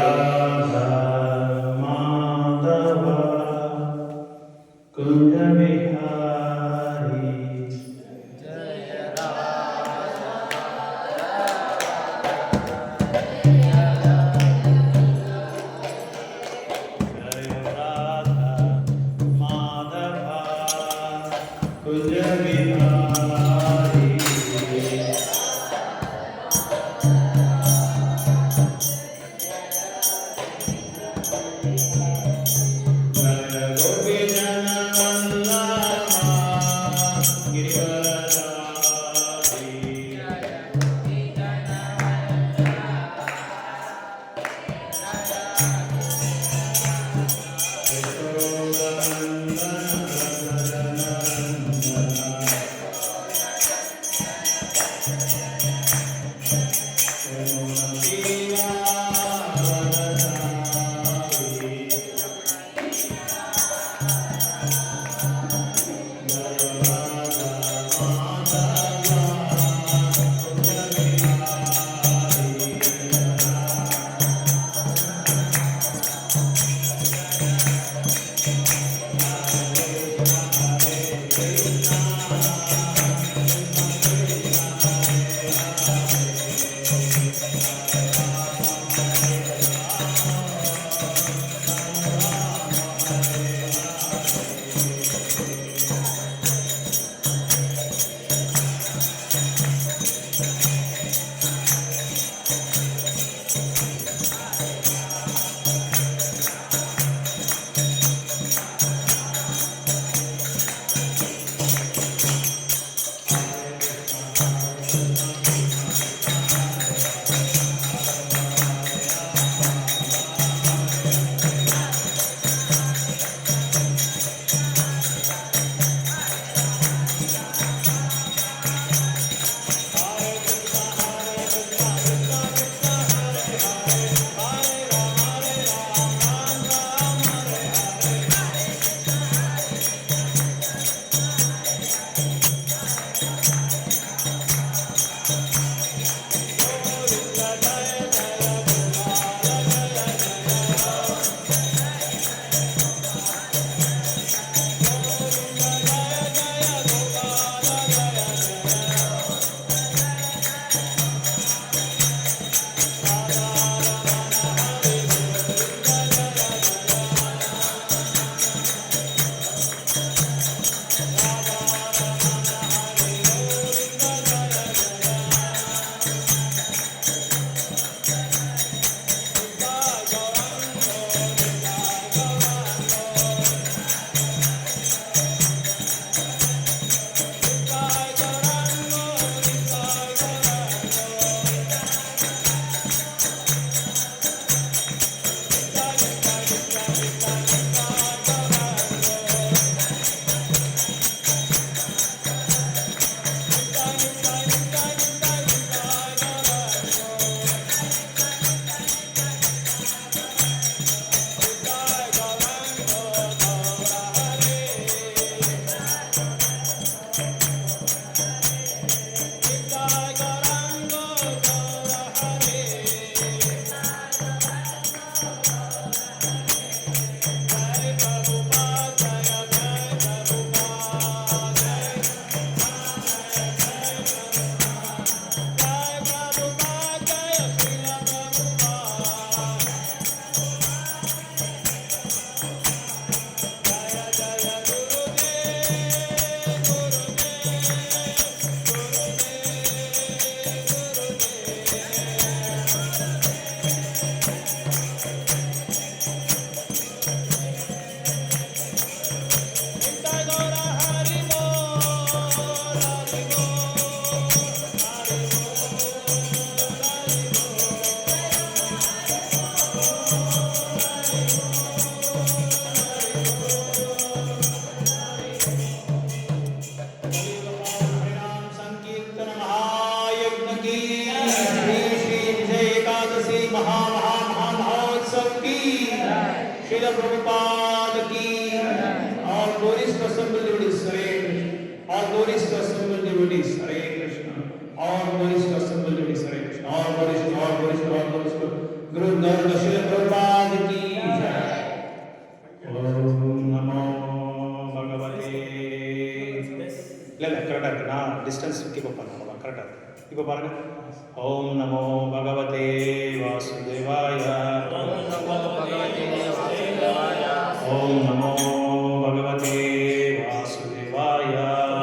राधा माधव कुंज बिहारी जय Radha Madhav Kunj Bihari Srila Prabhupada ki, all glories to assembled devotees, Hare Krishna. All glories to assembled devotees, Hare Krishna. All glories to assembled devotees, Hare Krishna. All glories to Guru Narada Srila Prabhupada. இப்போ பாருங்க. ஓம் நமோ பகவதே வாசுதேவாய. ஓம் நமோ பகவதே வாசுதேவாய. ஓம் நமோ பகவதே வாசுதேவாய.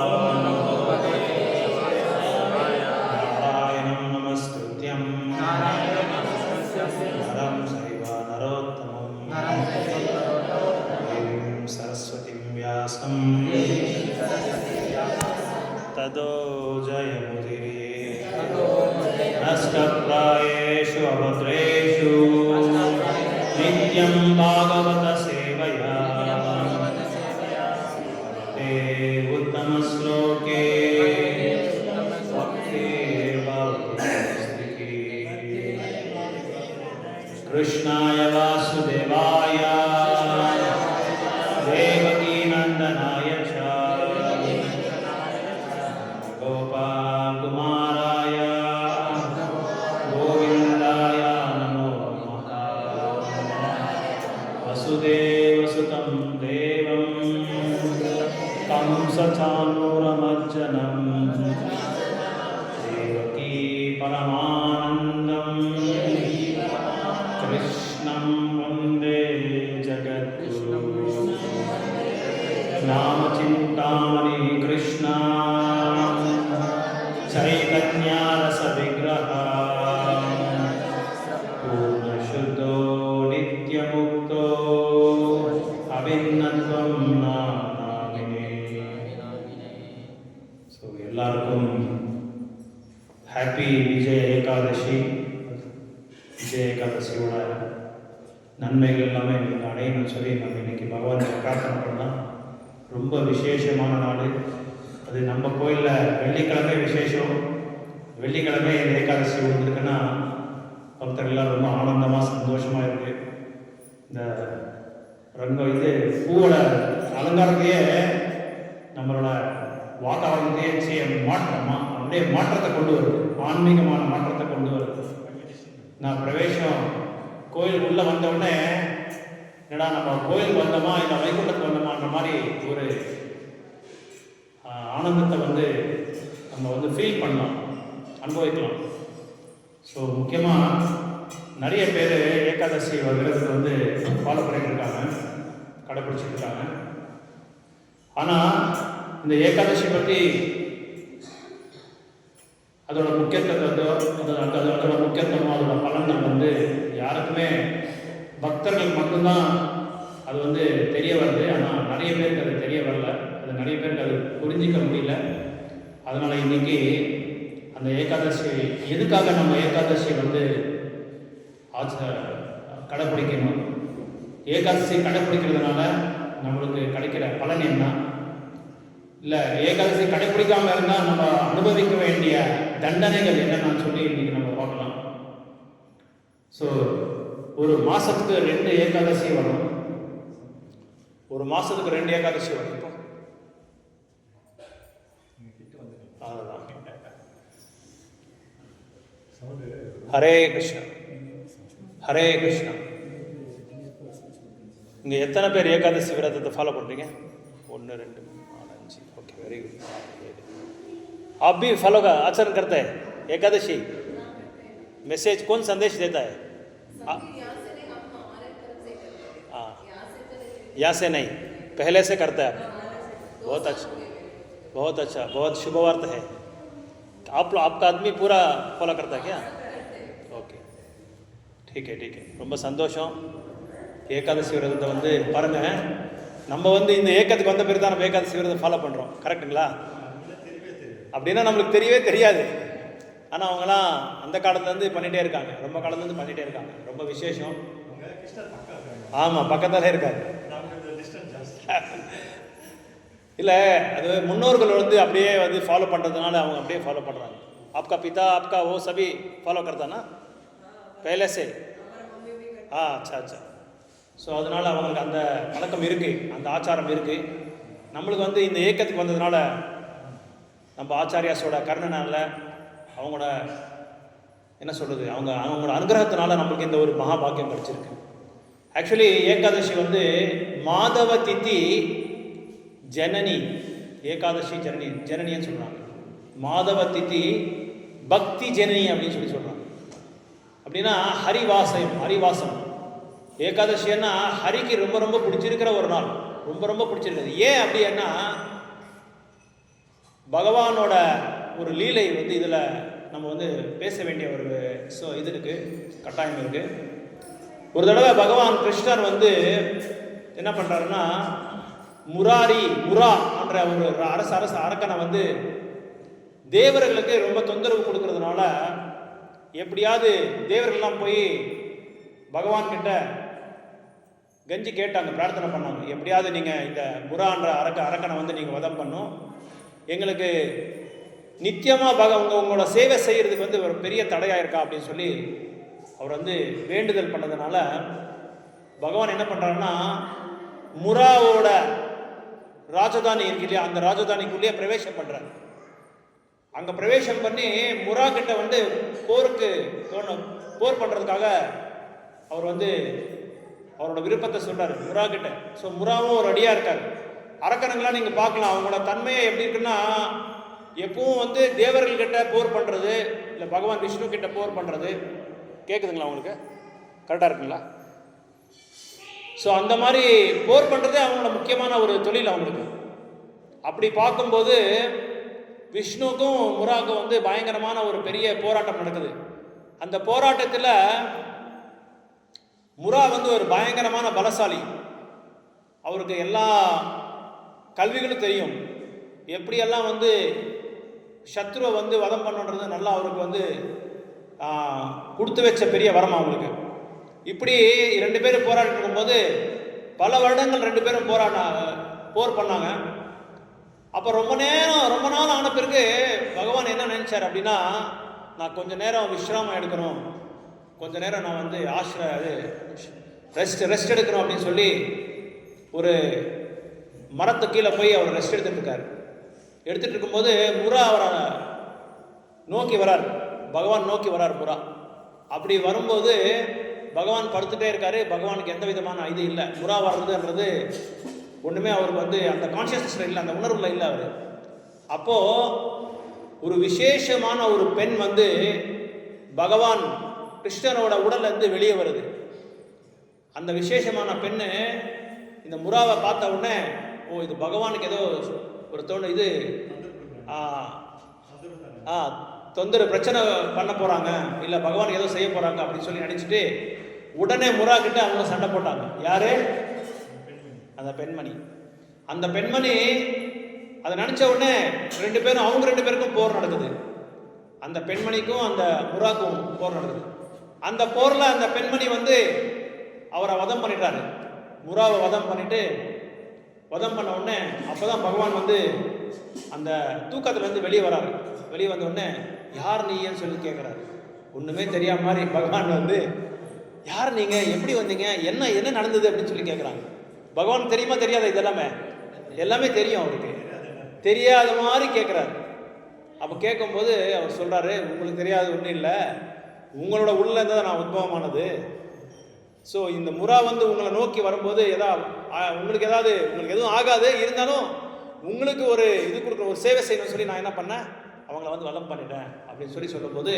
ஓம் நமோ பகவதே வாசுதேவாய. நாராயணம் நமஸ்கிருத்யம் நாராயணம் நமஸ்கிருத்யம் நரம் சைவ நரோத்தமம் நரம் சைவ நரோத்தமம் தேவீம் சரஸ்வதிம் வியாசம் ததோ ஜயமுதிரே நஷ்டப்ராயேஷு அபத்ரேஷு நித்யம் பாகவத சேவயா தே உத்தம ஸ்லோகே கிருஷ்ணாய வாசுதேவாய தேவகீ நந்தனாய ச கோபாகுமாராய கோவிந்தாய நமோ நமः. வசுதேவசுதம் தேவம் கம்சசானூரமர்ஜனம் தேவகீ பரமானந்தம் கிருஷ்ணம் வந்தே ஜகத்குரு. நாமசிந்தாமணி கிருஷ்ண चैतन्यारस विग्रह पूर्णशुद्धो नित्यमुक्तो अभिन्नत्वं नानाविने. ஸோ எல்லாருக்கும் ஹாப்பி விஜய ஏகாதசி. விஜய ஏகாதசியோட நன்மைகள் எல்லாமே நீங்கள் அடையணும்னு சொல்லி நம்ம இன்னைக்கு பகவான் பிரார்த்தனை பண்ணலாம். ரொம்ப விசேஷமான நாள் அது. நம்ம கோயிலில் வெள்ளிக்கிழமை விசேஷம். வெள்ளிக்கிழமை ஏகாதசி விழுந்திருக்குன்னா பக்தர்கள்லாம் ரொம்ப ஆனந்தமாக சந்தோஷமாக இருக்குது. இந்த பூவோட அலங்காரத்தையே நம்மளோட வாத்தாவரத்தையே அப்படியே மாற்றத்தை கொண்டு வருது, ஆன்மீகமான மாற்றத்தை கொண்டு வருது. நான் பிரவேசம் கோயில் உள்ளே வந்தவுடனே என்னடா நம்ம கோயில் வந்தோமா இல்லை வைகுண்டத்துக்கு வந்தோமான்ற மாதிரி ஒரு ஆனந்தத்தை நம்ம ஃபீல் பண்ணலாம், அனுபவிக்கலாம். ஸோ முக்கியமாக நிறைய பேர் ஏகாதசி விரதத்தை ஃபாலோ பண்ணிட்டு இருக்காங்க, கடைப்பிடிச்சிட்டு இருக்காங்க. ஆனால் இந்த ஏகாதசி பற்றி அதோட முக்கியத்துவம், அதோட முக்கியத்துவம், அதோட பலன்கள் யாருக்குமே பக்தர்களுக்கு மட்டும்தான் அது தெரிய வருது. ஆனால் நிறைய பேருக்கு அது தெரிய வரல, அது நிறைய பேருக்கு அது புரிஞ்சிக்க முடியல. அதனால் இன்றைக்கி அந்த ஏகாதசி எதுக்காக நம்ம ஏகாதசி கடைப்பிடிக்கணும், ஏகாதசி கடைப்பிடிக்கிறதுனால நம்மளுக்கு கிடைக்கிற பலன் என்ன, இல்லை ஏகாதசி கடைப்பிடிக்காமல் இருந்தால் நம்ம அனுபவிக்க வேண்டிய தண்டனைகள் என்னென்னு சொல்லி இன்றைக்கி நம்ம பார்க்கலாம். ஸோ ஒரு மாதத்துக்கு 2 ஏகாதசி வரும். ஒரு மாதத்துக்கு 2 ஏகாதசி வரும். அதுதான். ஹரே கிருஷ்ணா, ஹரே கிருஷ்ணா. இங்கே எத்தனை பேர் ஏகாதசி விரதத்தை ஃபாலோ பண்ணுறீங்க? 1 2 4 5. Okay, very good. आप भी फॉलो का आचरण करते हैं एकादशी? मैसेज कौन संदेश देता है? हाँ, यहाँ से नहीं, पहले से करता है आप. बहुत अच्छा, बहुत अच्छा, बहुत शुभवार्त है. आपका आदमी पूरा फॉलो करता है क्या? ओके, ठीक है, ठीक है. ரொம்ப சந்தோஷம். ஏகாதசி விரதத்தை பாருங்கள், நம்ம இந்த ஏக்கத்துக்கு வந்த பிறகு தான் நம்ம ஏகாதசி விரதம் ஃபாலோ பண்ணுறோம். கரெக்டுங்களா? அப்படின்னா நம்மளுக்கு தெரியவே தெரியாது. ஆனால் அவங்களாம் அந்த காலத்துலேருந்து பண்ணிகிட்டே இருக்காங்க, ரொம்ப காலத்துலேருந்து பண்ணிகிட்டே இருக்காங்க. ரொம்ப விசேஷம். ஆமாம், பக்கத்தாலே இருக்காரு. இல்லை, அது முன்னோர்கள் அப்படியே ஃபாலோ பண்ணுறதுனால அவங்க அப்படியே ஃபாலோ பண்ணுறாங்க. आपका पिता आपका वो सभी फॉलो करता ना पहले से? हाँ, अच्छा अच्छा. ஸோ அதனால் அவங்களுக்கு அந்த பழக்கம் இருக்குது, அந்த ஆச்சாரம் இருக்குது. நம்மளுக்கு இந்த ஏக்கத்துக்கு வந்ததுனால நம்ம ஆச்சாரியாஸோட கருணைனால, அவங்களோட என்ன சொல்கிறது, அவங்களோட அனுகிரகத்தினால நம்மளுக்கு இந்த ஒரு மகாபாக்கியம் கிடச்சிருக்கு. ஆக்சுவலி ஏகாதசி மாதவ திதி ஜனனி, ஏகாதசி ஜனனின்னு சொல்கிறாங்க. மாதவ திதி பக்தி ஜனனி அப்படின்னு சொல்லி சொல்கிறான். அப்படின்னா ஹரிவாசம். ஏகாதசின்னா ஹரிக்கு ரொம்ப ரொம்ப பிடிச்சிருக்கிற ஒரு நாள், ரொம்ப ரொம்ப பிடிச்சிருக்குது. ஏன் அப்படின்னா பகவானோட ஒரு லீலை வந்து இதில் நம்ம வந்து பேச வேண்டிய ஒரு இது இருக்குது, கட்டாயம் இருக்குது. ஒரு தடவை பகவான் கிருஷ்ணர் வந்து என்ன பண்ணுறாருன்னா முரா என்ற ஒரு அரக்கனை வந்து தேவர்களுக்கு ரொம்ப தொந்தரவு கொடுக்கறதுனால எப்படியாவது தேவர்கள்லாம் போய் பகவான் கிட்ட கெஞ்சி கேட்டாங்க, பிரார்த்தனை பண்ணாங்க, எப்படியாவது நீங்கள் இந்த முரான்ற அரக்கனை வந்து நீங்கள் வதம் பண்ணும், எங்களுக்கு நித்தியமாக உங்களோட சேவை செய்கிறதுக்கு வந்து ஒரு பெரிய தடையாக இருக்கா அப்படின்னு சொல்லி அவர் வந்து வேண்டுதல் பண்ணதுனால பகவான் என்ன பண்ணுறாருன்னா முராவோட ராஜதானி இருக்கு இல்லையா, அந்த ராஜதானிக்குள்ளேயே பிரவேசம் பண்ணுறார். அங்கே பிரவேசம் பண்ணி முரா கிட்ட வந்து போர் பண்ணுறதுக்காக அவர் வந்து அவரோட விருப்பத்தை சொல்கிறார் முரா கிட்ட. ஸோ முராவும் ஒரு அடியாக இருக்கார். அரக்கனுங்களாம் நீங்கள் பார்க்கலாம், அவங்களோட தன்மையை எப்படி இருக்குன்னா எப்பவும் வந்து தேவர்கள்கிட்ட போர் பண்ணுறது, இல்லை பகவான் விஷ்ணு கிட்ட போர் பண்ணுறது. கேட்குதுங்களா உங்களுக்கு? கரெக்டாக இருக்குங்களா? ஸோ அந்த மாதிரி போர் பண்ணுறதே அவங்களோட முக்கியமான ஒரு தொழில் அவங்களுக்கு. அப்படி பார்க்கும்போது விஷ்ணுக்கும் முராவுக்கும் வந்து பயங்கரமான ஒரு பெரிய போராட்டம் நடக்குது. அந்த போராட்டத்தில் முரா வந்து ஒரு பயங்கரமான பலசாலி, அவருக்கு எல்லா கல்விகளும் தெரியும், எப்படியெல்லாம் வந்து சத்ருவை வந்து வதம் பண்ணுன்றது நல்லா அவருக்கு வந்து கொடுத்து வச்ச பெரிய வரம் அவங்களுக்கு. இப்படி ரெண்டு பேரும் போராடிட்டு இருக்கும்போது பல வருடங்கள் ரெண்டு பேரும் போர் பண்ணாங்க. அப்போ ரொம்ப நாள் ஆன பிறகு பகவான் என்ன நினைச்சார் அப்படின்னா, நான் கொஞ்ச நேரம் விஸ்ராமம் எடுக்கணும், கொஞ்ச நேரம் நான் வந்து ரெஸ்ட் எடுக்கணும் அப்படின்னு சொல்லி ஒரு மரத்து கீழே போய் அவர் ரெஸ்ட் எடுத்துட்டு இருக்கும்போது முரா அவரை நோக்கி வரார், பகவான் நோக்கி வரார் முரா. அப்படி வரும்போது பகவான் படுத்துட்டே இருக்காரு, பகவானுக்கு எந்த விதமான இது இல்லை, முரா வர்றதுன்றது ஒன்றுமே அவருக்கு வந்து அந்த கான்சியஸ்னஸில் இல்லை, அந்த உணர்வில் இல்லை அவர். அப்போது ஒரு விசேஷமான ஒரு பெண் வந்து பகவான் கிருஷ்ணனோட உடல்லேருந்து வெளியே வருது. அந்த விசேஷமான பெண்ணு இந்த முராவை பார்த்த உடனே, ஓ இது பகவானுக்கு ஏதோ ஒரு இது தொந்தரவு பிரச்சனை பண்ண போகிறாங்க, இல்லை பகவானுக்கு ஏதோ செய்ய போகிறாங்க அப்படின்னு சொல்லி நினச்சிட்டு உடனே முரா கிட்ட அவங்க சண்டை போட்டாங்க. யாரு? அந்த பெண்மணி. அந்த பெண்மணி அதை நினச்ச உடனே அவங்க ரெண்டு பேருக்கும் போர் நடக்குது. அந்த பெண்மணிக்கும் அந்த முராக்கும் போர் நடக்குது. அந்த போரில் அந்த பெண்மணி வந்து அவரை வதம் பண்ணிட்டாரு, முராவை வதம் பண்ண உடனே அப்போதான் பகவான் வந்து அந்த தூக்கத்துலேருந்து வெளியே வராரு. வெளியே வந்த உடனே யார் நீன்னு சொல்லி கேட்குறாரு. ஒன்றுமே தெரியாம மாதிரி பகவான் வந்து யார் நீங்கள், எப்படி வந்தீங்க, என்ன நடந்தது அப்படின்னு சொல்லி கேட்குறாங்க. பகவான் தெரியுமா தெரியாத? இது எல்லாமே தெரியும் அவருக்கு, தெரியாத மாதிரி கேட்குறாரு. அப்போ கேட்கும்போது அவர் சொல்கிறாரு, உங்களுக்கு தெரியாது ஒன்றும் இல்லை, உங்களோட உள்ள இருந்தால் தான் நான் உத்பவமானது. ஸோ இந்த முரா வந்து உங்களை நோக்கி வரும்போது உங்களுக்கு எதுவும் ஆகாது, இருந்தாலும் உங்களுக்கு ஒரு இது கொடுக்குற ஒரு சேவை செய்யணும்னு சொல்லி நான் என்ன பண்ணேன், அவங்கள வந்து வதம் பண்ணிட்டேன் அப்படின்னு சொல்லி சொல்லும்போது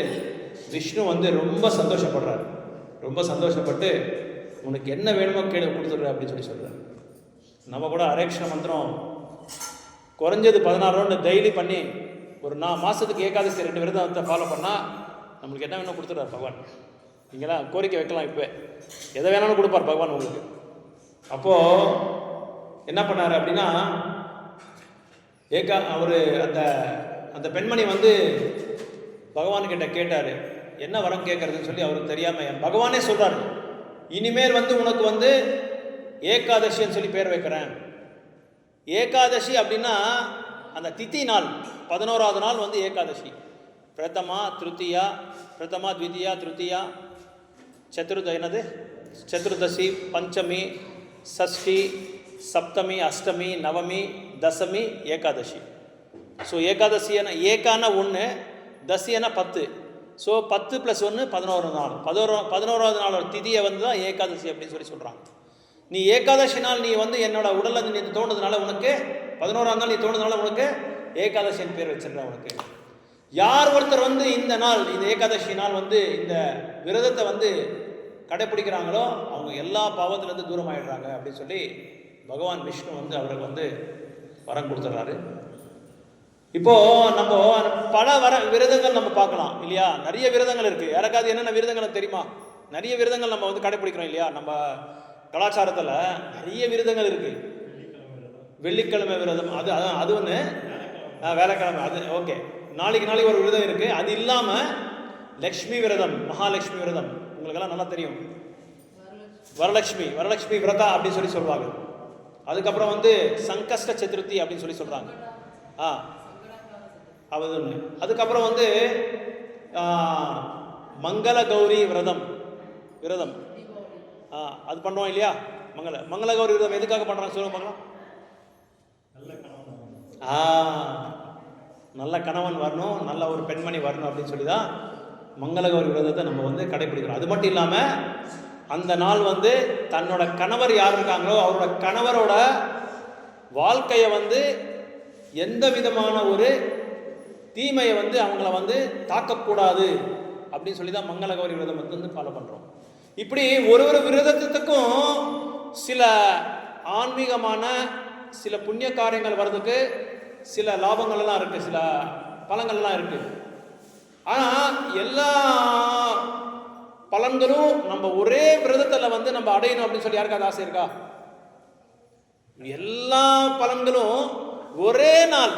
விஷ்ணு வந்து ரொம்ப சந்தோஷப்படுறாரு. ரொம்ப சந்தோஷப்பட்டு உனக்கு என்ன வேணுமோ கேடு கொடுத்துட்ற அப்படின்னு சொல்லி சொல்கிறார். நம்ம கூட அரேக்ஷண மந்திரம் குறைஞ்சது 16 ரவுண்டு டெய்லி பண்ணி ஒரு மாதத்துக்கு ஏகாதசி 2 விரதத்தை ஃபாலோ பண்ணால் நம்மளுக்கு என்ன வேணும் கொடுத்துட்றார் பகவான். நீங்களாம் கோரிக்கை வைக்கலாம், இப்போ எதை வேணாலும் கொடுப்பார் பகவான் உங்களுக்கு. அப்போது என்ன பண்ணார் அப்படின்னா அவர் அந்த பெண்மணி வந்து பகவான்கிட்ட கேட்டார், என்ன வரம் கேட்குறதுன்னு சொல்லி அவருக்கு தெரியாமல் பகவானே சொல்கிறார், இனிமேல் வந்து உனக்கு வந்து ஏகாதசின்னு சொல்லி பேர் வைக்கிறேன். ஏகாதசி அப்படின்னா அந்த திதி நாள் 11வது நாள் வந்து ஏகாதசி. பிரதமா த்விதியா திருத்தியா சதுர்தசி பஞ்சமி ஷஷ்டி சப்தமி அஷ்டமி நவமி தசமி ஏகாதசி. ஸோ ஏகாதசியான ஏகான 1, தசியான 10. ஸோ 10 + 1 11 நாள். 11வது நாளோட திதியை வந்து தான் ஏகாதசி அப்படின்னு சொல்லி சொல்கிறாங்க. நீ ஏகாதசி நாள் நீ வந்து என்னோட உடலில் நீ தோணுதுனால உனக்கு 11ஆம் நாள் நீ தோணுதுனால உனக்கு ஏகாதசின்னு பேர் வச்சிருக்க. உனக்கு யார் ஒருத்தர் வந்து இந்த நாள், இந்த ஏகாதசி நாள் வந்து இந்த விரதத்தை வந்து கடைப்பிடிக்கிறாங்களோ அவங்க எல்லா பாவத்திலேருந்து தூரம் ஆயிடுறாங்க அப்படின்னு சொல்லி பகவான் விஷ்ணு வந்து அவருக்கு வந்து வரம் கொடுத்துட்றாரு. இப்போ நம்ம பல விரதங்கள் நம்ம பார்க்கலாம் இல்லையா? நிறைய விரதங்கள் இருக்கு. யாருக்காவது என்னென்ன விரதங்கள் தெரியுமா? நிறைய விரதங்கள் நம்ம வந்து கடைப்பிடிக்கிறோம் இல்லையா? நம்ம கலாச்சாரத்தில் நிறைய விரதங்கள் இருக்கு. வெள்ளிக்கிழமை விரதம், அது அது ஒன்று. வேலைக்கிழமை அது ஓகே, நாளைக்கு ஒரு விரதம் இருக்கு. அது இல்லாமல் லக்ஷ்மி விரதம், மகாலட்சுமி விரதம் உங்களுக்கெல்லாம் நல்லா தெரியும். வரலட்சுமி விரதா அப்படின்னு சொல்லி சொல்லுவாங்க. அதுக்கப்புறம் வந்து சங்கஷ்ட சதுர்த்தி அப்படின்னு சொல்லி சொல்றாங்க. அது ஒன்று. அதுக்கப்புறம் வந்து மங்கள கௌரி விரதம் அது பண்ணுவோம் இல்லையா? மங்கள கௌரி விரதம் எதுக்காக பண்றாங்க சொல்லுங்க பார்க்கலாம். நல்ல கணவன் வரணும், நல்ல ஒரு பெண்மணி வரணும் அப்படின்னு சொல்லி தான் மங்கள கௌரி விரதத்தை நம்ம வந்து கடைபிடிக்கிறோம். அது மட்டும் இல்லாமல் அந்த நாள் வந்து தன்னோட கணவர் யார் இருக்காங்களோ அவரோட கணவரோட வாழ்க்கையை வந்து எந்த விதமான ஒரு தீமையை வந்து அவங்கள வந்து தாக்கக்கூடாது அப்படின்னு சொல்லி தான் மங்கள கௌரி விரதம் வந்து ஃபாலோ பண்ணுறோம். இப்படி ஒரு விரதத்துக்கும் சில ஆன்மீகமான சில புண்ணிய காரியங்கள் வர்றதுக்கு சில லாபங்கள்லாம் இருக்குது, சில பலங்கள்லாம் இருக்குது. ஆனால் எல்லா பலன்களும் நம்ம ஒரே விரதத்தில் வந்து நம்ம அடையணும் அப்படின்னு சொல்லி யாருக்காவது ஆசை இருக்கா? எல்லா பலன்களும் ஒரே நாள்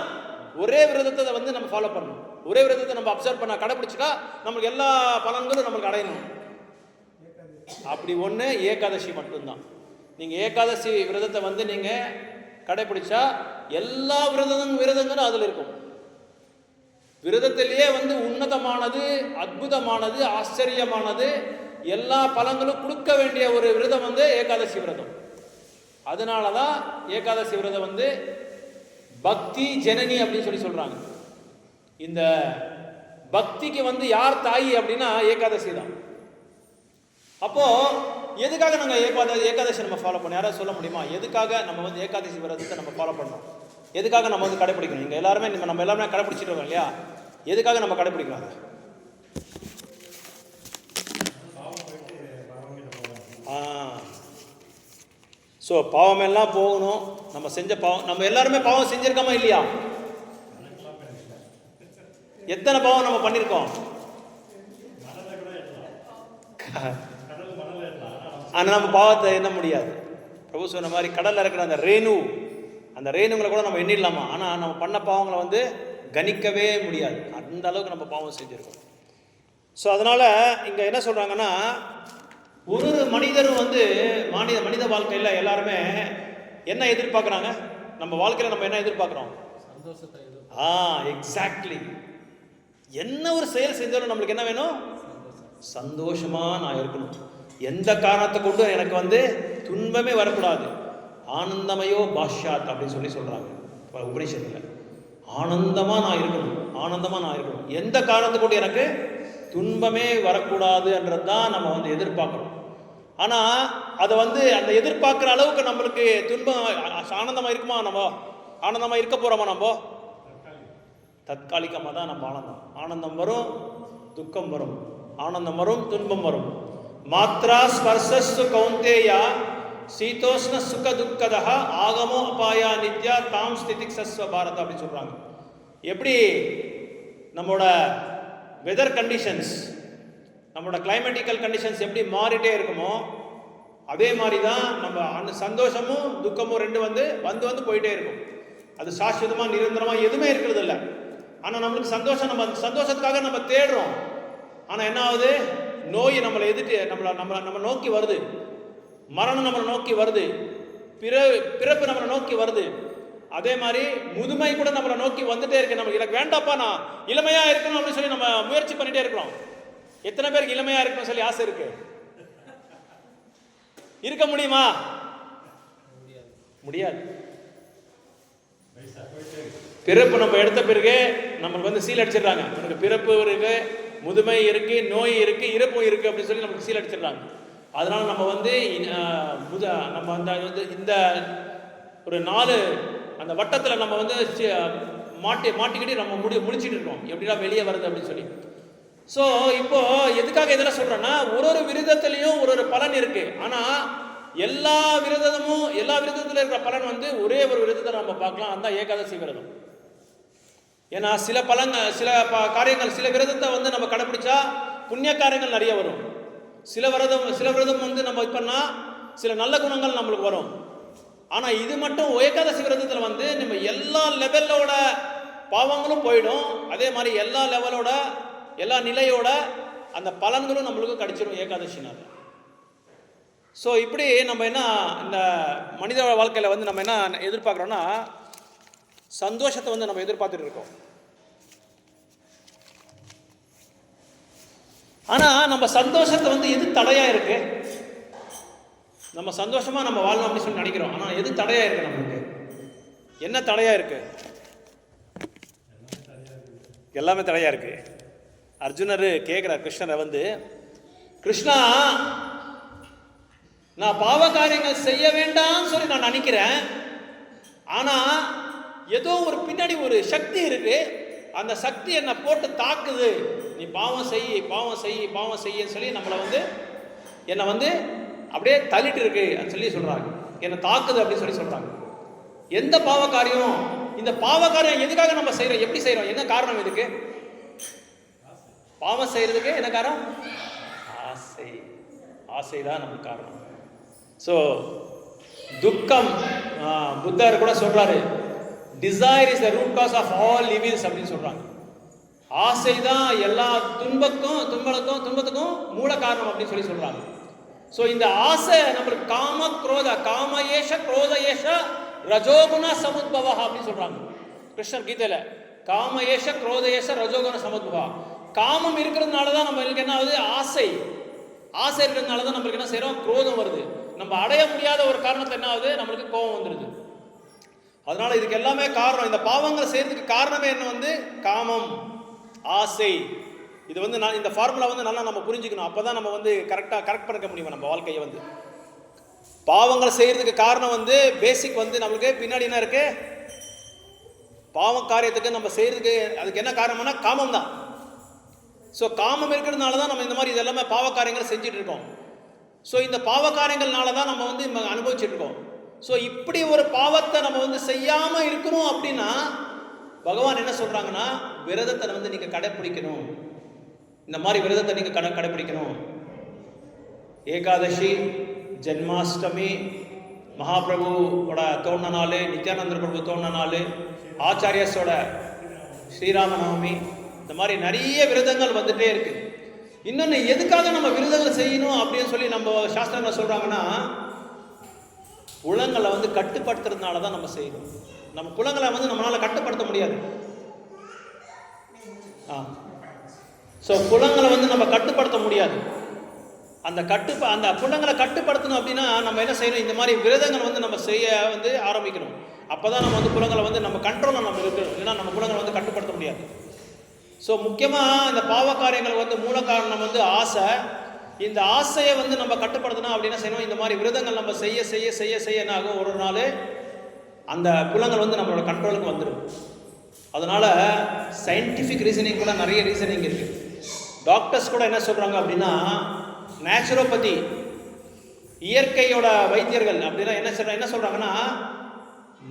ஒரே விரதத்தை வந்து நம்ம ஃபாலோ பண்ணணும். ஒரே விரதத்தை நம்ம அப்சர்வ் பண்ண கடைபிடிச்சிட்டா நமக்கு எல்லா பலன்களும் நம்மளுக்கு அடையணும். அப்படி ஒன்று ஏகாதசி மட்டும்தான். நீங்கள் ஏகாதசி விரதத்தை வந்து நீங்கள் கடைபிடிச்சா எல்லா விரதங்களும் அதில் இருக்கும். விரதத்திலேயே வந்து உன்னதமானது, அற்புதமானது, ஆச்சரியமானது, எல்லா பலன்களும் கொடுக்க வேண்டிய ஒரு விரதம் வந்து ஏகாதசி விரதம். அதனால தான் ஏகாதசி விரதம் வந்து பக்தி ஜனனி அப்படின்னு சொல்லி சொல்றாங்க. இந்த பக்திக்கு வந்து யார் தாய் அப்படின்னா ஏகாதசி தான். அப்போ எதுக்காக நாங்கள் ஏகாதசி நம்ம ஃபாலோ பண்ணோம்? யாராவது சொல்ல முடியுமா? எதுக்காக நம்ம வந்து ஏகாதசி விரதத்தை நம்ம ஃபாலோ பண்ணோம்? எதுக்காக நம்ம வந்து கடைப்பிடிக்கணும்? நீங்கள் எல்லாருமே நம்ம எல்லாருமே கடைப்பிடிச்சிட்டு இருக்கோம் இல்லையா? எதுக்காக நம்ம கடைப்பிடிக்கணும் அதை? ஸோ பாவமெல்லாம் போகணும். நம்ம செஞ்ச பாவம், நம்ம எல்லாருமே பாவம் செஞ்சிருக்கோமா இல்லையா? எத்தனை பாவம் நம்ம பண்ணியிருக்கோம்? ஆனால் நம்ம பாவத்தை எண்ண முடியாது. பிரபு சொன்ன மாதிரி கடலில் இருக்கிற அந்த ரேணுங்களை கூட நம்ம எண்ணிடலாமா? ஆனால் நம்ம பண்ண பாவங்களை வந்து கணிக்கவே முடியாது. அந்த அளவுக்கு நம்ம பாவம் செஞ்சுருக்கோம். ஸோ அதனால் இங்கே என்ன சொல்கிறாங்கன்னா, ஒரு மனிதரும் வந்து மனித வாழ்க்கையில் எல்லாருமே என்ன எதிர்பார்க்குறாங்க? நம்ம வாழ்க்கையில் நம்ம என்ன எதிர்பார்க்குறோம்? எக்ஸாக்ட்லி. என்ன ஒரு செயல் செஞ்சாலும் நம்மளுக்கு என்ன வேணும்? சந்தோஷமாக நான் இருக்கணும். எந்த காரணத்தை கொண்டு எனக்கு வந்து துன்பமே வரக்கூடாது. ஆனந்தமயோ பாஷ்யாத் அப்படின்னு சொல்லி சொல்கிறாங்க உபனிஷத்தில். ஆனந்தமாக நான் இருக்கணும். எந்த காரணத்தை கொண்டு எனக்கு துன்பமே வரக்கூடாதுன்றது தான் நம்ம வந்து எதிர்பார்க்குறோம். ஆனால் அதை வந்து அந்த எதிர்பார்க்குற அளவுக்கு நம்மளுக்கு துன்பம் ஆனந்தமாக இருக்குமா? நம்ம ஆனந்தமாக இருக்க போகிறோமா? நம்ம தற்காலிகமாக தான் நம்ம ஆனந்தம் வரும், துக்கம் வரும், ஆனந்தம் வரும், துன்பம் வரும். மாத்ரா ஸ்பர்சஸ்ஸு கௌந்தேயா சீதோஷ்ண சுக துக்கதா ஆகமோ அபாயா நித்யா தாம் ஸ்திதிக் சஸ்வ பாரத் அப்படின்னு சொல்கிறாங்க. எப்படி நம்மளோட வெதர் கண்டிஷன்ஸ், நம்மளோட கிளைமேட்டிக்கல் கண்டிஷன்ஸ் எப்படி மாறிட்டே இருக்குமோ அதே மாதிரி தான் நம்ம சந்தோஷமும் துக்கமும் ரெண்டு வந்து போயிட்டே இருக்கும். அது சாஸ்வதமாக நிரந்தரமாக எதுவுமே இருக்கிறது இல்லை. ஆனால் நம்மளுக்கு சந்தோஷம், நம்ம சந்தோஷத்துக்காக நம்ம தேடுறோம். ஆனால் என்ன ஆகுது? நோய் நம்மளை நம்ம நோக்கி வருது, மரணம் நம்மளை நோக்கி வருது, பிறப்பு நம்மளை நோக்கி வருது. அதே மாதிரி முதுமை கூட நம்மளை நோக்கி வந்துட்டே இருக்கு. நம்ம எனக்கு வேண்டாப்பா, நான் இளமையா இருக்கணும் அப்படின்னு சொல்லி நம்ம முயற்சி பண்ணிட்டே இருக்கிறோம். எத்தனை பேருக்கு இளமையா இருக்கணும்னு சொல்லி ஆசை இருக்கு? இருக்க முடியுமா? முடியாது. பிறப்பு நம்ம எடுத்த பிறகு நம்மளுக்கு வந்து சீல் அடிச்சிடுறாங்க. நமக்கு பிறப்பு இருக்கு, முதுமை இருக்கு, நோய் இருக்கு, இறப்பு இருக்கு அப்படின்னு சொல்லி நமக்கு சீல் அடிச்சிடுறாங்க. அதனால நம்ம வந்து நம்ம வந்து இந்த ஒரு 4 அந்த வட்டத்தில் நம்ம வந்து மாட்டிக்கிட்டு நம்ம முழிச்சிட்டு இருக்கோம், எப்படிடா வெளியே வருது அப்படின்னு சொல்லி. ஸோ இப்போ எதுக்காக இதெல்லாம் சொல்றேன்னா, ஒரு விரதத்திலையும் ஒரு பலன் இருக்கு. ஆனா எல்லா விரதத்துல இருக்கிற பலன் வந்து ஒரே ஒரு விரதத்தை நம்ம பார்க்கலாம், அந்த ஏகாதசி விரதம். ஏன்னா சில காரியங்கள், சில விரதத்தை வந்து நம்ம கடைப்பிடிச்சா புண்ணிய காரியங்கள் நிறைய வரும். சில விரதம் வந்து நம்ம பண்ணா சில நல்ல குணங்கள் நம்மளுக்கு வரும். ஆனா இது மட்டும் ஏகாதசி விரதத்தில் வந்து நம்ம எல்லா லெவலோட பாவங்களும் போயிடும், அதே மாதிரி எல்லா நிலையோட அந்த பலன்களும் நம்மளுக்கு கிடைச்சிடும் ஏகாதசினால. ஸோ இப்படி நம்ம என்ன இந்த மனித வாழ்க்கையில் வந்து நம்ம என்ன எதிர்பார்க்குறோன்னா, சந்தோஷத்தை வந்து நம்ம எதிர்பார்த்துட்டு இருக்கோம். ஆனால் நம்ம சந்தோஷத்தை வந்து எது தடையா இருக்கு? நம்ம சந்தோஷமா நம்ம வாழணும் அப்படின்னு சொல்லி நினைக்கிறோம். ஆனால் எது தடையா இருக்கு? நமக்கு என்ன தடையா இருக்கு? எல்லாமே தடையா இருக்கு. அர்ஜுனர் கேட்கிறார் கிருஷ்ணரை வந்து, கிருஷ்ணா, நான் பாவ காரியங்கள் செய்ய வேண்டாம்னு சொல்லி நான் நினைக்கிறேன். ஆனா ஏதோ ஒரு பின்னாடி ஒரு சக்தி இருக்கு, அந்த சக்தி என்னை போட்டு தாக்குது. நீ பாவம் செய்ய சொல்லி நம்மளை வந்து என்னை வந்து அப்படியே தள்ளிட்டு இருக்கு சொல்லி சொல்றாங்க. என்னை தாக்குது அப்படின்னு சொல்லி சொல்றாங்க. எந்த பாவ காரியம்? இந்த பாவ காரியம் எதுக்காக நம்ம செய்யறோம்? எப்படி செய்யறோம்? என்ன காரணம் இதுக்கு? பாவம் செய்யறதுக்கு என்ன காரணம்? ஆசை தான் நமக்கு காரணம். ஸோ துக்கம், புத்தர் கூட சொல்றாரு, desire is the root cause of all evils அப்படின்னு சொல்றாங்க. ஆசை தான் எல்லா துன்பத்துக்கும் மூல காரணம் அப்படின்னு சொல்லி சொல்றாங்க. ஸோ இந்த ஆசை நம்மளுக்கு காம ஏஷ குரோத ஏஷ ரஜோகுண சமுத்பவா அப்படின்னு சொல்றாங்க கிருஷ்ணர் கீதையில. காம ஏஷ குரோத ஏஷ ரஜோகுண சமுத்பவா. காமம் இருக்கிறதுனால தான் நம்மளுக்கு என்ன ஆகுது? ஆசை இருக்கிறதுனால தான் நம்மளுக்கு என்ன செய்யறோம்? குரோதம் வருது. நம்ம அடைய முடியாத ஒரு காரணத்தை என்ன ஆகுது? நம்மளுக்கு கோபம் வந்துடுது. அதனால இதுக்கு எல்லாமே காரணம், இந்த பாவங்கள் செய்யறதுக்கு காரணமே என்ன வந்து காமம், ஆசை. இது வந்து இந்த ஃபார்முலா வந்து நல்லா நம்ம புரிஞ்சுக்கணும். அப்பதான் நம்ம வந்து கரெக்ட் பண்ண முடியும் நம்ம வாழ்க்கையை வந்து. பாவங்கள் செய்யறதுக்கு காரணம் வந்து பேசிக் வந்து நம்மளுக்கு பின்னாடி என்ன இருக்கு? பாவம் காரியத்துக்கு நம்ம செய்யறதுக்கு அதுக்கு என்ன காரணம்னா காமம் தான். ஸோ காமம் இருக்கிறதுனால தான் நம்ம இந்த மாதிரி இதெல்லாமே பாவ காரியங்கள் செஞ்சுட்டு இருக்கோம். ஸோ இந்த பாவ காரியங்கள்னால தான் நம்ம வந்து அனுபவிச்சுட்டு இருக்கோம். ஸோ இப்படி ஒரு பாவத்தை நம்ம வந்து செய்யாம இருக்கணும் அப்படின்னா பகவான் என்ன சொல்றாங்கன்னா, விரதத்தை வந்து நீங்க கடைப்பிடிக்கணும். இந்த மாதிரி விரதத்தை நீங்க கடைப்பிடிக்கணும். ஏகாதசி, ஜென்மாஷ்டமி, மகாபிரபுவோட தோன்ன நாள், நித்யானந்த பிரபு தோன்ன நாள், ஆச்சாரியஸோட ஸ்ரீராமநவமி, இந்த மாதிரி நிறைய விரதங்கள் வந்துட்டே இருக்கு. இன்னொன்று எதுக்காக நம்ம விரதங்கள் செய்யணும் அப்படின்னு சொல்லி நம்ம சாஸ்திரங்கள் சொல்றாங்கன்னா, புலங்களை வந்து கட்டுப்படுத்துறதுனால தான் நம்ம செய்யணும். நம்ம புலங்களை வந்து நம்மளால கட்டுப்படுத்த முடியாது. ஸோ புலங்களை வந்து நம்ம கட்டுப்படுத்த முடியாது. அந்த புலங்களை கட்டுப்படுத்தணும் அப்படின்னா நம்ம என்ன செய்யணும்? இந்த மாதிரி விரதங்கள் வந்து நம்ம செய்ய வந்து ஆரம்பிக்கணும். அப்போதான் நம்ம வந்து புலங்களை வந்து நம்ம கண்ட்ரோலில் நம்ம இருக்கணும். ஏன்னா நம்ம புலங்களை வந்து கட்டுப்படுத்த முடியாது. ஸோ முக்கியமாக இந்த பாவ காரியங்கள் வந்து மூல காரணம் வந்து ஆசை. இந்த ஆசையை வந்து நம்ம கட்டுப்படுத்தணும் அப்படின்னா செய்யணும், இந்த மாதிரி விரதங்கள் நம்ம செய்ய என்ன ஆகும்? ஒரு நாள் அந்த புலங்கள் வந்து நம்மளோட கண்ட்ரோலுக்கு வந்துடும். அதனால சயின்டிஃபிக் ரீசனிங் கூட நிறைய ரீசனிங் இருக்கு. டாக்டர்ஸ் கூட என்ன சொல்றாங்க அப்படின்னா, நேச்சுரோபதி, இயற்கையோட வைத்தியர்கள் அப்படின்னா என்ன சொல்றாங்கன்னா,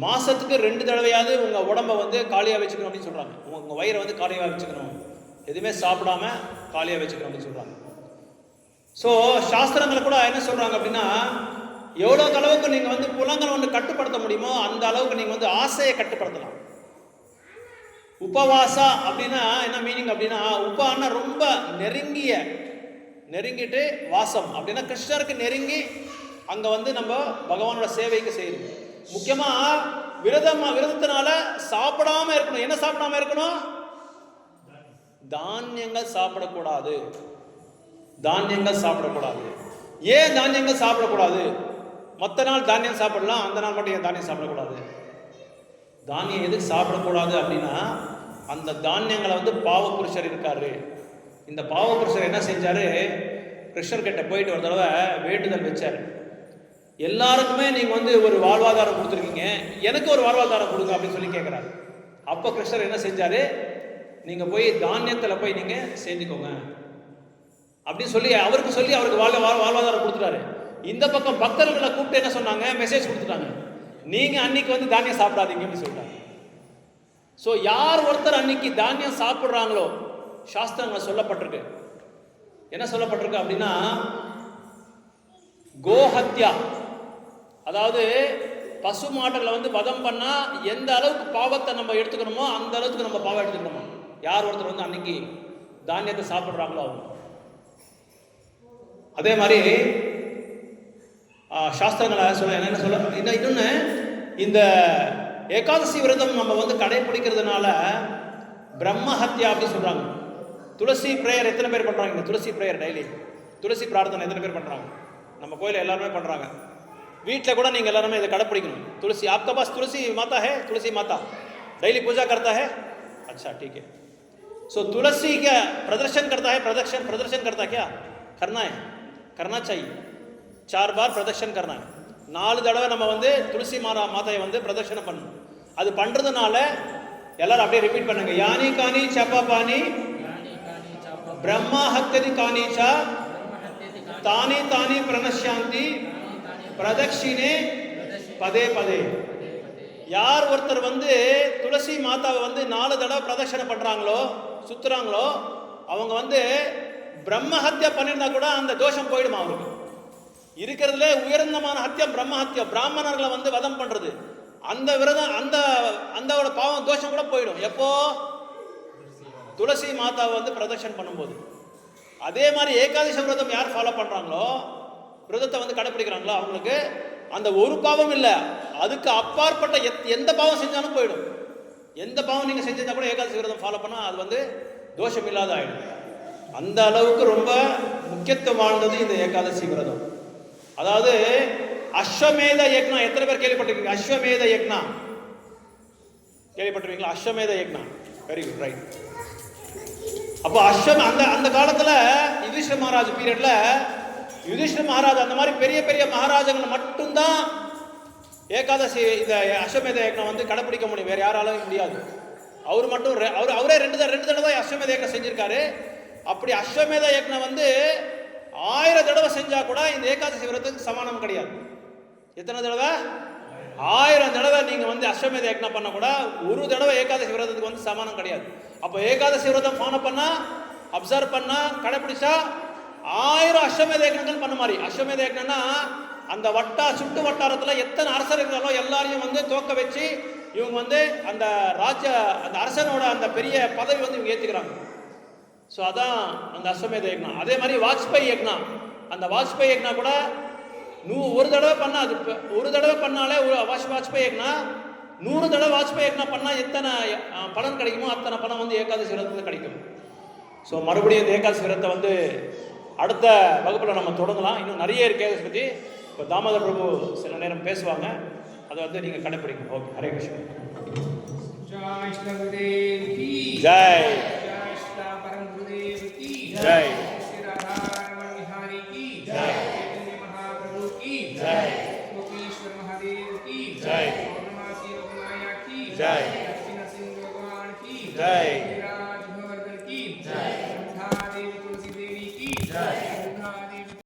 மாசத்துக்கு 2 தடவையாவது உங்க உடம்ப வந்து காலியாக வச்சுக்கணும் அப்படின்னு சொல்றாங்க. உங்க வயிறை வந்து காலியாக வச்சுக்கணும், எதுவுமே சாப்பிடாம காலியாக வச்சுக்கணும் அப்படின்னு சொல்றாங்க. ஸோ சாஸ்திரங்களை கூட என்ன சொல்றாங்க அப்படின்னா, எவ்வளோ அளவுக்கு நீங்க வந்து புலங்களை வந்து கட்டுப்படுத்த முடியுமோ அந்த அளவுக்கு நீங்க வந்து ஆசையை கட்டுப்படுத்தலாம். உபவாசா அப்படின்னா என்ன மீனிங் அப்படின்னா, உபான்னா ரொம்ப நெருங்கிட்டு வாசம் அப்படின்னா கிருஷ்ணருக்கு நெருங்கி அங்க வந்து நம்ம பகவானோட சேவைக்கு செய்யணும். முக்கியமா விரதத்தினால சாப்பிடாம இருக்கணும். என்ன சாப்பிடாம இருக்கணும்? தானியங்கள் சாப்பிடக்கூடாது. ஏன் தானியங்கள் சாப்பிடக்கூடாது? மற்ற நாள் தானியம் சாப்பிடலாம், அந்த நாள் மட்டும் ஏன் தானியம் சாப்பிடக்கூடாது? தானியம் எதுக்கு சாப்பிடக்கூடாது அப்படின்னா, அந்த தானியங்களை வந்து பாவபுருஷர் இருக்காரு. இந்த பாவபுருஷர் என்ன செஞ்சாரு? கிருஷ்ணர் கிட்ட போயிட்டு ஒரு தடவை வேண்டுதல் வச்சாரு. எல்லாருக்குமே நீங்க வந்து ஒரு வாழ்வாதாரம் கொடுத்துருக்கீங்க, எனக்கு ஒரு வாழ்வாதாரம் கொடுங்க அப்படின்னு சொல்லி கேட்கிறாரு. அப்போ கிருஷ்ணர் என்ன செஞ்சாரு, நீங்க போய் தானியத்துல போய் நீங்க சேர்ந்துக்கோங்க அப்படின்னு சொல்லி அவருக்கு வாழ்வாதாரம் கொடுத்துட்டாரு. இந்த பக்கம் பக்தர்களை கூப்பிட்டு என்ன சொன்னாங்க, மெசேஜ் கொடுத்துட்டாங்க, நீங்க அன்னைக்கு வந்து தானியம் சாப்பிடாதீங்கன்னு சொல்லிட்டாங்க. ஸோ யார் ஒருத்தர் அன்னைக்கு தானியம் சாப்பிட்றாங்களோ, சாஸ்திரங்கள் சொல்லப்பட்டிருக்கு, என்ன சொல்லப்பட்டிருக்கு அப்படின்னா, கோஹத்யா, அதாவது பசு மாடுகளை வந்து வதம் பண்ணா எந்த அளவுக்கு பாவத்தை நம்ம எடுத்துக்கணுமோ அந்த அளவுக்கு நம்ம பாவம் எடுத்துக்கணுமா. யார் ஒருத்தர் வந்து அன்னைக்கு தானியத்தை சாப்பிட்றாங்களோ அவங்க. அதே மாதிரி சாஸ்திரங்களை சொல்ல என்ன சொல்ல, இன்னொன்று, இந்த ஏகாதசி விரதம் நம்ம வந்து கடைபிடிக்கிறதுனால பிரம்மஹத்யா அப்படி சொல்றாங்க. துளசி பிரேயர் எத்தனை பேர் பண்றாங்க? துளசி பிரேயர் டெய்லி, துளசி பிரார்த்தனை எத்தனை பேர் பண்றாங்க? நம்ம கோயிலில் எல்லாருமே பண்றாங்க. வீட்டில் கூட நீங்கள் எல்லாருமே இதை கடைப்பிடிக்கணும். तुलसी आपका पास तुलसी माता है? तुलसी माता डेली पूजा करता है? अच्छा ठीक है. सो तुलसी का प्रदर्शन करता है, प्रदर्शन करता है, क्या करना है, करना चाहिए. 4 बार प्रदर्शन करना है. 4 தடவை நம்ம வந்து துளசி மாதாயை வந்து பிரதட்சணம் பண்ணணும். அது பண்றதுனால எல்லாரும் அப்படியே ரிப்பீட் பண்ணுங்க. யானி காணி சப்பா பாணி பிரம்மா ஹத்யதி காணிச்சா தானி தானி பிரணசாந்தி பிரதட்சிணே பதே பதே. யார் ஒருத்தர் வந்து துளசி மாதாவை வந்து 4 தடவை பிரதட்சணம் பண்றாங்களோ, சுத்துறாங்களோ, அவங்க வந்து பிரம்ம ஹத்யா பண்ணியிருந்தா கூட அந்த தோஷம் போயிடுமா அவருக்கு. இருக்கிறதுல உயர்ந்தமான ஹத்தியம் பிரம்ம ஹத்தியம், பிராமணர்களை வந்து வதம் பண்றது, அந்த விரதம் அந்த பாவம் தோஷம் கூட போயிடும். எப்போ? துளசி மாதாவை வந்து பிரதட்சணம் பண்ணும்போது. அதே மாதிரி ஏகாதசி விரதம் யார் ஃபாலோ பண்றாங்களோ, விரதத்தை வந்து கடைப்பிடிக்கிறாங்களோ, அவங்களுக்கு அந்த ஒரு பாவம் இல்லை, அதுக்கு அப்பாற்பட்ட எந்த பாவம் செஞ்சாலும் போயிடும். எந்த பாவம் நீங்க செஞ்சிருந்தா கூட ஏகாதசி விரதம் ஃபாலோ பண்ணா அது வந்து தோஷம் இல்லாத ஆயிடும். அந்த அளவுக்கு ரொம்ப முக்கியத்துவம் வாழ்ந்தது இந்த ஏகாதசி விரதம். அதாவது அஸ்வமேத யக்னா எத்தனை பேர் கேள்விப்பட்டிருக்கீங்க? அஸ்வமேத யக்னா கேள்விப்பட்டிருக்கீங்களா? அஸ்வமேத யக்னா, வெரி குட், ரைட். அப்போ அந்த காலத்துல யுதிஷ்டிர மகாராஜ் பீரியட்ல யுதிஷ்டிர மகாராஜ் அந்த மாதிரி பெரிய பெரிய மகாராஜர்கள் மட்டும்தான் ஏகாதசி இந்த அஸ்வமேத யக்னம் வந்து கடைப்பிடிக்க முடியும், வேற யாராலும் முடியாது. அவர் மட்டும் அவரே ரெண்டு தடவை அஸ்வமேத யக்னம் செஞ்சிருக்காரு. அப்படி அஸ்வமேத யக்னம் வந்து 1000 தடவை செஞ்சா கூட இந்த ஏகாதசி விரதத்துக்கு சமானம் கிடையாது. எத்தனை தடவை? 1000 தடவை நீங்க வந்து அஸ்வமேத யக்னம் பண்ண கூட ஒரு தடவை ஏகாதசி விரதத்துக்கு வந்து சமானம் கிடையாது. அப்போ ஏகாதசி விரதம் ஃபாலோ பண்ணா, அப்சர்வ் பண்ணா, கடைப்பிடிச்சா 1000 அஸ்வமேத யக்னங்கள் பண்ண மாதிரி. அஸ்வமேத யக்னம்னா அந்த சுட்டு வட்டாரத்துல எத்தனை அரசர் இருக்கிறாங்களோ எல்லாரையும் வந்து தோக்க வச்சு இவங்க வந்து அந்த அரசனோட அந்த பெரிய பதவி வந்து இவங்க ஏத்துக்கிறாங்க. ஸோ அதான் அந்த அஸ்வமேத யக்னம். அதே மாதிரி வாஜ்பாய் யக்னம், அந்த வாஜ்பாய் யக்னம் கூட ஒரு தடவை பண்ணா, அது ஒரு தடவை பண்ணாலே வாஜ்பாய் யக்னம் 100 தடவை வாஜ்பாய் யக்னம் பண்ணா எத்தனை பலன் கிடைக்குமோ அத்தனை பலன் வந்து ஏகாதசி விரதத்தில் கிடைக்கும். ஸோ மறுபடியும் இந்த ஏகாதசி விரதத்தை வந்து அடுத்த வகுப்பில் நம்ம தொடங்கலாம். இன்னும் நிறைய இருக்கு ஏகாதசி பற்றி. இப்போ தாமோதர் பிரபு சில நேரம் பேசுவாங்க, அதை வந்து நீங்கள் கடைப்பிடிக்கணும். ஓகே, ஹரே கிருஷ்ணா. जय श्री गुरुदेव की जय, जय श्री परम गुरुदेव की जय, श्री राधा रमण बिहारी की जय, चैतन्य महाप्रभु की जय, गोपीश्वर महादेव की जय, पौर्णमासी योगमाया की जय, दक्षिण सिंह भगवान की जय.